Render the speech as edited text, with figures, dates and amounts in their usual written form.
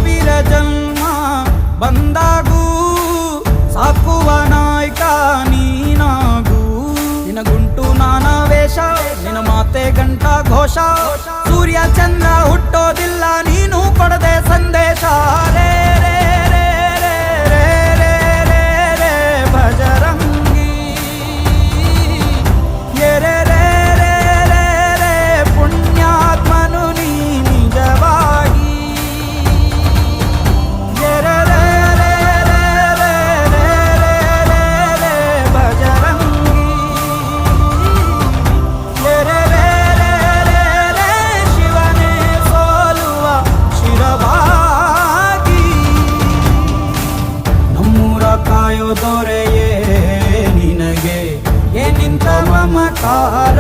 ಸಾವಿರ ಜನ್ಮ ಬಂದಾಗೂ ಸಾಕುವ ನಾಯಕ ನೀನಾಗೂ. ನಿನಗುಂಟು ನಾನಾ ವೇಷ, ನಿನ್ನ ಮಾತೆ ಗಂಟ ಘೋಷ. ಸೂರ್ಯ ಚಂದ್ರ ಹುಟ್ಟೋದಿಲ್ಲ ನೀನು ಕೊಡದೆ ಸಂದೇಶ. ರೇ ರೇ ರೇ ರೇ ರೇ ರೇ ರೇ ರೇ ಭಜರಂಗಿ. ರೇ ರೇ ರೇ ರೇ ರೇ ಪುಣ್ಯಾತ್ಮನು ನೀ ನಿಜವಾಗಿ. ರೇ ರೇ ರೇ ರೇ ರೇ ರೇ ರೇ ರೇ ಭಜರಂಗಿ. ರೇ ರೇ ರೇ ರೇ ರೇ ಶಿವನೇ ಸೋಲುವ ಶಿರವಾಗಿ. ನಮ್ಮೂರ ಕಾಯೋ ದೊರೆಯೇ ನಿನಗೆ ಏನಿಂತ ಮಮಕಾರ.